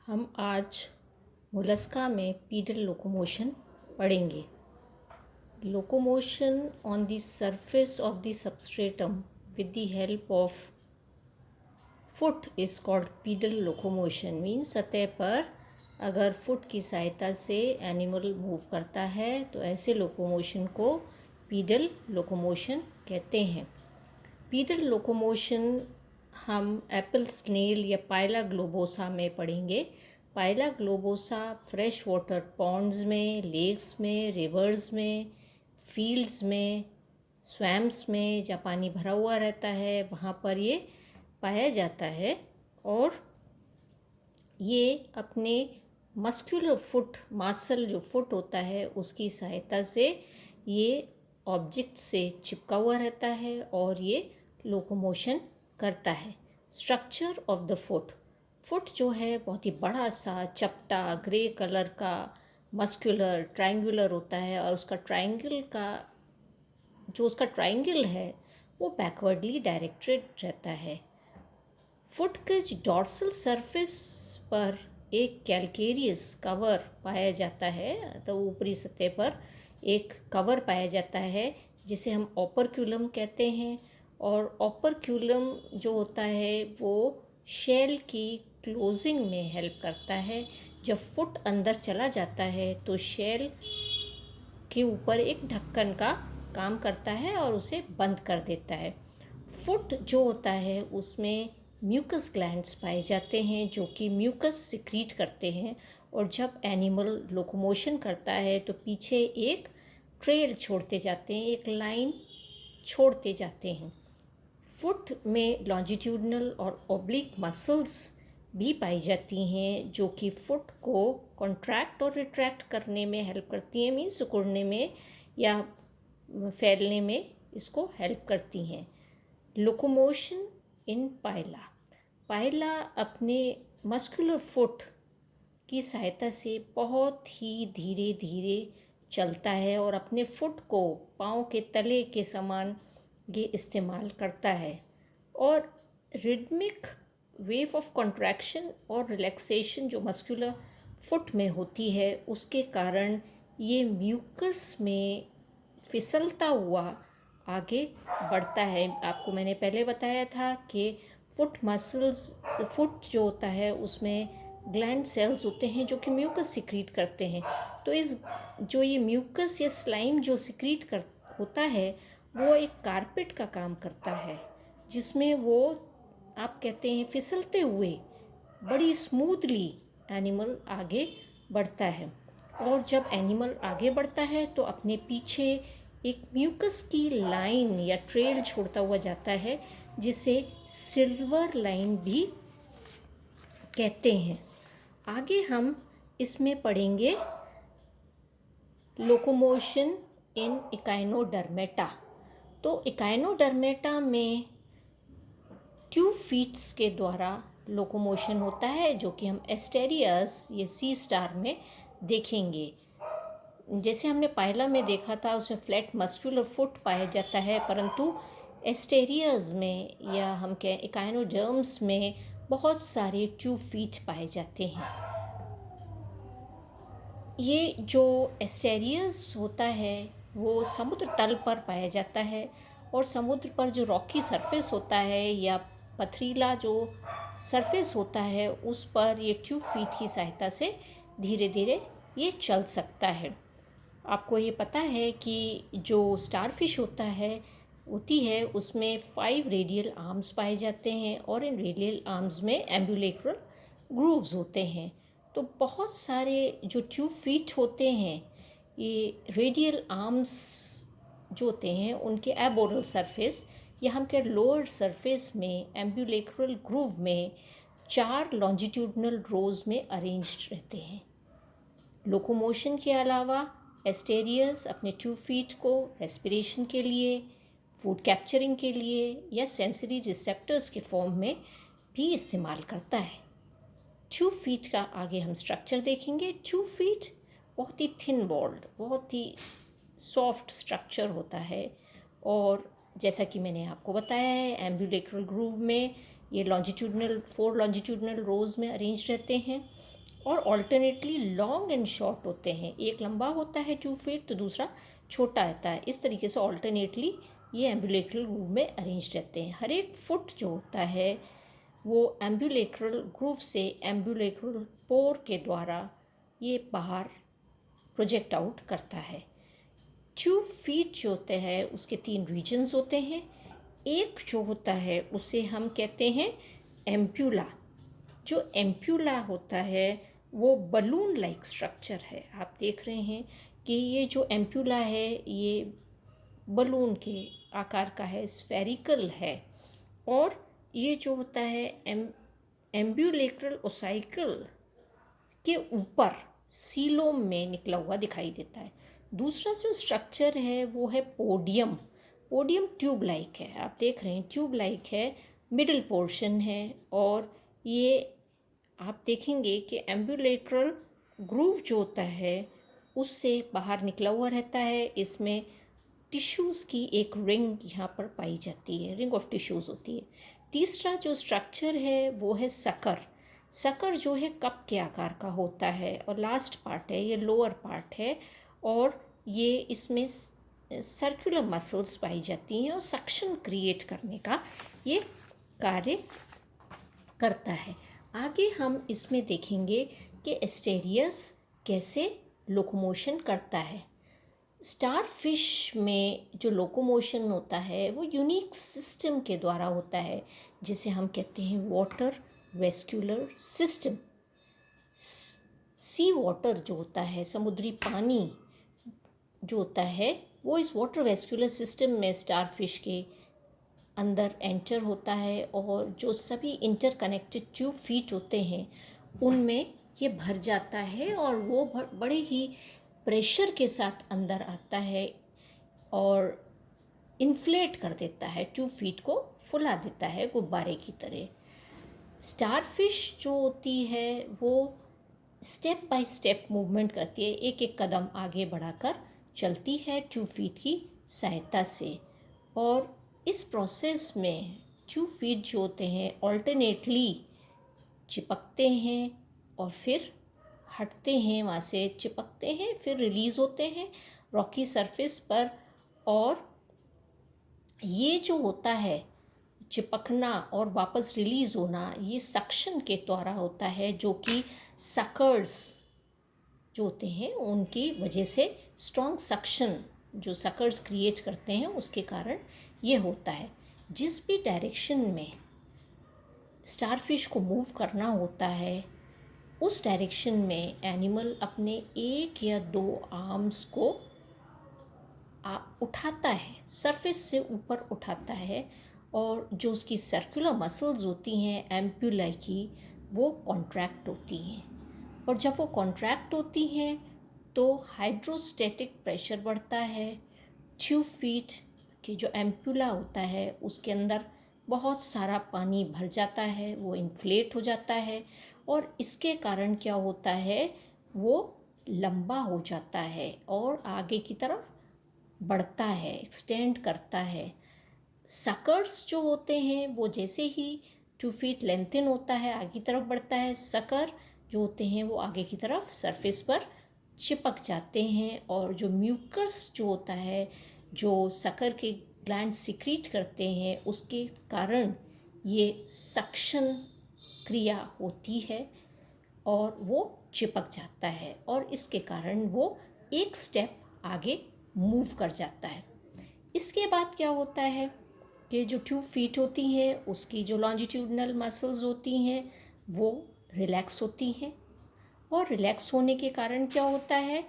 हम आज मोलस्का में पीडल लोकोमोशन पढ़ेंगे। Locomotion on the surface of the substratum with the help of foot is called pedal locomotion. Means सतह पर अगर फुट की सहायता से एनिमल मूव करता है तो ऐसे लोकोमोशन को पीडल लोकोमोशन कहते हैं। पीडल लोकोमोशन हम एप्पल स्नेल या पाइला ग्लोबोसा में पढ़ेंगे। Pila globosa fresh water Pond's में, लेक्स में, रिवर्स में, फील्ड्स में, स्वैम्प्स में जहाँ पानी भरा हुआ रहता है वहाँ पर ये पाया जाता है। और ये अपने मस्कुलर फुट, मासल जो फुट होता है उसकी सहायता से ये ऑब्जेक्ट से चिपका हुआ रहता है और ये लोकोमोशन करता है। Structure of the foot, foot जो है बहुत ही बड़ा सा चपटा ग्रे कलर का मस्कुलर ट्रायंगुलर होता है और उसका ट्रायंगल है वो बैकवर्डली डायरेक्टेड रहता है। फुट के डॉर्सल सरफेस पर एक कैल्केरियस कवर पाया जाता है, तो ऊपरी सतह पर एक कवर पाया जाता है जिसे हम ओपरक्यूलम कहते हैं। और ओपरक्यूलम जो होता है वो शेल की क्लोजिंग में हेल्प करता है। जब फुट अंदर चला जाता है तो शेल के ऊपर एक ढक्कन का काम करता है और उसे बंद कर देता है। फुट जो होता है उसमें म्यूकस ग्लैंड्स पाए जाते हैं जो कि म्यूकस सिक्रीट करते हैं, और जब एनिमल लोकोमोशन करता है तो पीछे एक ट्रेल छोड़ते जाते हैं, एक लाइन छोड़ते जाते हैं। फुट में लॉन्जिट्यूडनल और ओब्लिक मसल्स भी पाई जाती हैं जो कि फुट को कॉन्ट्रैक्ट और रिट्रैक्ट करने में हेल्प करती हैं। मीन्स सिकुड़ने में या फैलने में इसको हेल्प करती हैं। लोकोमोशन इन पाइला, पाइला अपने मस्कुलर फुट की सहायता से बहुत ही धीरे धीरे चलता है और अपने फुट को पाँव के तले के समान ये इस्तेमाल करता है। और रिदमिक वेव ऑफ कॉन्ट्रैक्शन और रिलैक्सेशन जो मस्कुलर फुट में होती है उसके कारण ये म्यूकस में फिसलता हुआ आगे बढ़ता है। आपको मैंने पहले बताया था कि फुट मसल्स, फुट जो होता है उसमें ग्लैंड सेल्स होते हैं जो कि म्यूकस सिक्रीट करते हैं। तो इस जो ये म्यूकस या स्लाइम जो सिक्रीट कर होता है वो एक कारपेट का काम करता है जिसमें वो आप कहते हैं फिसलते हुए बड़ी स्मूथली एनिमल आगे बढ़ता है। और जब एनिमल आगे बढ़ता है तो अपने पीछे एक म्यूकस की लाइन या ट्रेल छोड़ता हुआ जाता है जिसे सिल्वर लाइन भी कहते हैं। आगे हम इसमें पढ़ेंगे लोकोमोशन इन इकाइनोडर्मेटा। तो इकाइनोडर्मेटा में ट्यूब फीट्स के द्वारा लोकोमोशन होता है जो कि हम एस्टेरियास ये सी स्टार में देखेंगे। जैसे हमने पाइला में देखा था उसमें फ्लैट मस्कुलर फुट पाया जाता है, परंतु एस्टेरियाज में या हम कहें इकाइनोडर्म्स में बहुत सारे ट्यूब फीट पाए जाते हैं। ये जो एस्टेरियास होता है वो समुद्र तल पर पाया जाता है और समुद्र पर जो रॉकी सरफेस होता है या पथरीला जो सरफेस होता है उस पर ये ट्यूब फीट की सहायता से धीरे धीरे ये चल सकता है। आपको ये पता है कि जो स्टारफिश होती है उसमें 5 रेडियल आर्म्स पाए जाते हैं और इन रेडियल आर्म्स में एम्बुलेक्रल ग्रूव्स होते हैं। तो बहुत सारे जो ट्यूब फीट होते हैं ये रेडियल आर्म्स जो होते हैं उनके एबोरल सरफेस या हम कह लोअर सरफेस में एम्बुलेक्रल ग्रूव में 4 लॉन्जिट्यूडनल रोज में अरेंज्ड रहते हैं। लोकोमोशन के अलावा एस्टेरियस अपने ट्यूब फीट को रेस्पिरेशन के लिए, फूड कैप्चरिंग के लिए या सेंसरी रिसेप्टर्स के फॉर्म में भी इस्तेमाल करता है। ट्यूब फीट का आगे हम स्ट्रक्चर देखेंगे। ट्यूब फीट बहुत ही थिन वॉल्ड, बहुत ही सॉफ्ट स्ट्रक्चर होता है और जैसा कि मैंने आपको बताया है एम्बुलेक्रल ग्रूव में ये लॉन्जिट्यूडनल 4 लॉन्जिट्यूडनल रोज़ में अरेंज रहते हैं और ऑल्टरनेटली लॉन्ग एंड शॉर्ट होते हैं। एक लंबा होता है 2 फीट तो दूसरा छोटा रहता है। इस तरीके से ऑल्टरनेटली ये एम्बुलेक्रल ग्रूव में अरेंज रहते हैं। हर एक फुट जो होता है वो एम्बुलेक्रल ग्रूव से एम्बुलेक्रल पोर के द्वारा ये बाहर प्रोजेक्ट आउट करता है। 2 फीट जो होते हैं उसके 3 रीजन्स होते हैं। एक जो होता है उसे हम कहते हैं एम्प्यूला। जो एम्प्यूला होता है वो बलून लाइक स्ट्रक्चर है। आप देख रहे हैं कि ये जो एम्प्यूला है ये बलून के आकार का है, स्फेरिकल है। और ये जो होता है एम्ब्यूलेक्रल ओसाइकल के ऊपर सीलोम में निकला हुआ दिखाई देता है। दूसरा जो स्ट्रक्चर है वो है पोडियम। पोडियम ट्यूब लाइक है, आप देख रहे हैं ट्यूब लाइक है, मिडिल पोर्शन है। और ये आप देखेंगे कि एम्बुलेक्रल ग्रूव जो होता है उससे बाहर निकला हुआ रहता है। इसमें टिश्यूज़ की एक रिंग यहाँ पर पाई जाती है, रिंग ऑफ टिश्यूज़ होती है। तीसरा जो स्ट्रक्चर है वो है सकर। सकर जो है कप के आकार का होता है और लास्ट पार्ट है, ये लोअर पार्ट है। और ये इसमें सर्कुलर मसल्स पाई जाती हैं और सक्शन क्रिएट करने का ये कार्य करता है। आगे हम इसमें देखेंगे कि एस्टेरियस कैसे लोकोमोशन करता है। स्टार फिश में जो लोकोमोशन होता है वो यूनिक सिस्टम के द्वारा होता है जिसे हम कहते हैं वाटर वेस्क्यूलर सिस्टम। सी वाटर जो होता है, समुद्री पानी जो होता है वो इस वाटर वेस्क्यूलर सिस्टम में स्टार फिश के अंदर एंटर होता है और जो सभी इंटरकनेक्टेड ट्यूब फीट होते हैं उनमें ये भर जाता है और वो बड़े ही प्रेशर के साथ अंदर आता है और इन्फ्लेट कर देता है, ट्यूब फीट को फुला देता है गुब्बारे की तरह। स्टारफिश जो होती है वो स्टेप बाय स्टेप मूवमेंट करती है, एक एक कदम आगे बढ़ाकर चलती है ट्यूब फीट की सहायता से। और इस प्रोसेस में ट्यूब फीट जो होते हैं ऑल्टरनेटली चिपकते हैं और फिर हटते हैं, वहाँ से चिपकते हैं फिर रिलीज़ होते हैं रॉकी सरफेस पर। और ये जो होता है चिपकना और वापस रिलीज़ होना ये सक्शन के द्वारा होता है, जो कि सकर्स जो होते हैं उनकी वजह से स्ट्रॉन्ग सक्शन जो सकर्स क्रिएट करते हैं उसके कारण ये होता है। जिस भी डायरेक्शन में स्टारफिश को मूव करना होता है उस डायरेक्शन में एनिमल अपने 1 या 2 आर्म्स को उठाता है, सरफेस से ऊपर उठाता है और जो उसकी सर्कुलर मसल्स होती हैं एम्प्यूला की वो कॉन्ट्रैक्ट होती हैं। और जब वो कॉन्ट्रैक्ट होती हैं तो हाइड्रोस्टैटिक प्रेशर बढ़ता है। ट्यूब फीट की जो एम्प्यूला होता है उसके अंदर बहुत सारा पानी भर जाता है, वो इन्फ्लेट हो जाता है और इसके कारण क्या होता है वो लंबा हो जाता है और आगे की तरफ बढ़ता है, एक्सटेंड करता है। सकर्स जो होते हैं वो जैसे ही 2 फीट लेंथन होता है आगे की तरफ बढ़ता है, सकर जो होते हैं वो आगे की तरफ सरफेस पर चिपक जाते हैं। और जो म्यूकस जो होता है जो सकर के ग्लैंड सिक्रीट करते हैं उसके कारण ये सक्शन क्रिया होती है और वो चिपक जाता है और इसके कारण वो एक स्टेप आगे मूव कर जाता है। इसके बाद क्या होता है कि जो ट्यूब फीट होती हैं उसकी जो लॉन्जिट्यूडनल मसल्स होती हैं वो रिलैक्स होती हैं और रिलैक्स होने के कारण क्या होता है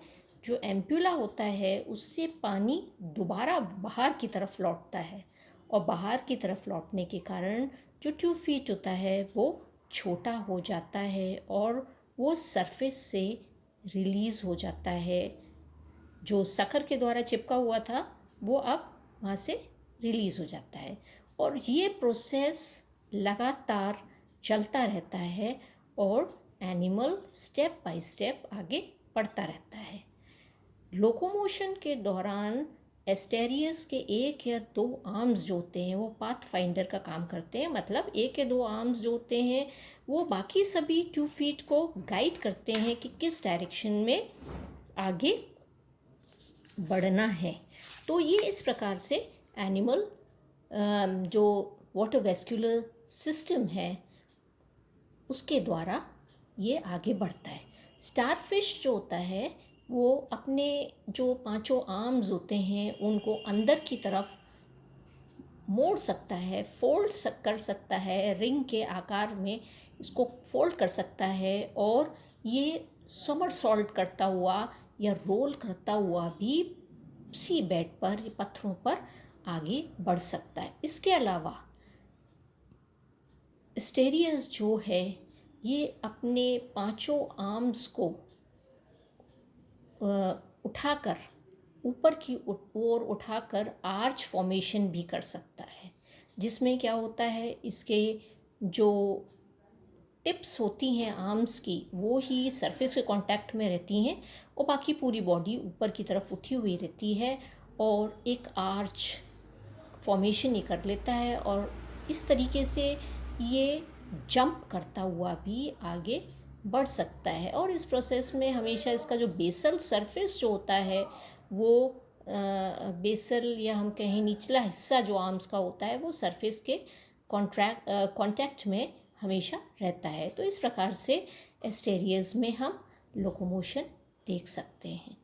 जो एम्प्यूला होता है उससे पानी दोबारा बाहर की तरफ लौटता है और बाहर की तरफ लौटने के कारण जो ट्यूब फीट होता है वो छोटा हो जाता है और वो सरफेस से रिलीज़ हो जाता है। जो सकर के द्वारा चिपका हुआ था वो अब वहाँ से रिलीज़ हो जाता है और ये प्रोसेस लगातार चलता रहता है और एनिमल स्टेप बाय स्टेप आगे बढ़ता रहता है। लोकोमोशन के दौरान एस्टेरियस के एक या दो आर्म्स जो होते हैं वो पाथ फाइंडर का काम करते हैं, मतलब एक या दो आर्म्स जो होते हैं वो बाकी सभी 2 फीट को गाइड करते हैं कि किस डायरेक्शन में आगे बढ़ना है। तो ये इस प्रकार से एनिमल जो वाटर वेस्कुलर सिस्टम है उसके द्वारा ये आगे बढ़ता है। स्टारफिश जो होता है वो अपने जो पांचों आर्म्स होते हैं उनको अंदर की तरफ मोड़ सकता है, फोल्ड कर सकता है, रिंग के आकार में इसको फोल्ड कर सकता है और ये समरसॉल्ट करता हुआ या रोल करता हुआ भी सी बेड पर या पत्थरों पर आगे बढ़ सकता है। इसके अलावा स्टेरियस जो है ये अपने पांचों आर्म्स को उठाकर ऊपर की ओर उठाकर आर्च फॉर्मेशन भी कर सकता है, जिसमें क्या होता है इसके जो टिप्स होती हैं आर्म्स की वो ही सरफेस के कांटेक्ट में रहती हैं और बाकी पूरी बॉडी ऊपर की तरफ उठी हुई रहती है और एक आर्च फॉर्मेशन ही कर लेता है और इस तरीके से ये जंप करता हुआ भी आगे बढ़ सकता है। और इस प्रोसेस में हमेशा इसका जो बेसल सरफेस जो होता है वो बेसल या हम कहें निचला हिस्सा जो आर्म्स का होता है वो सरफेस के कांटेक्ट में हमेशा रहता है। तो इस प्रकार से एस्टेरियस में हम लोकोमोशन देख सकते हैं।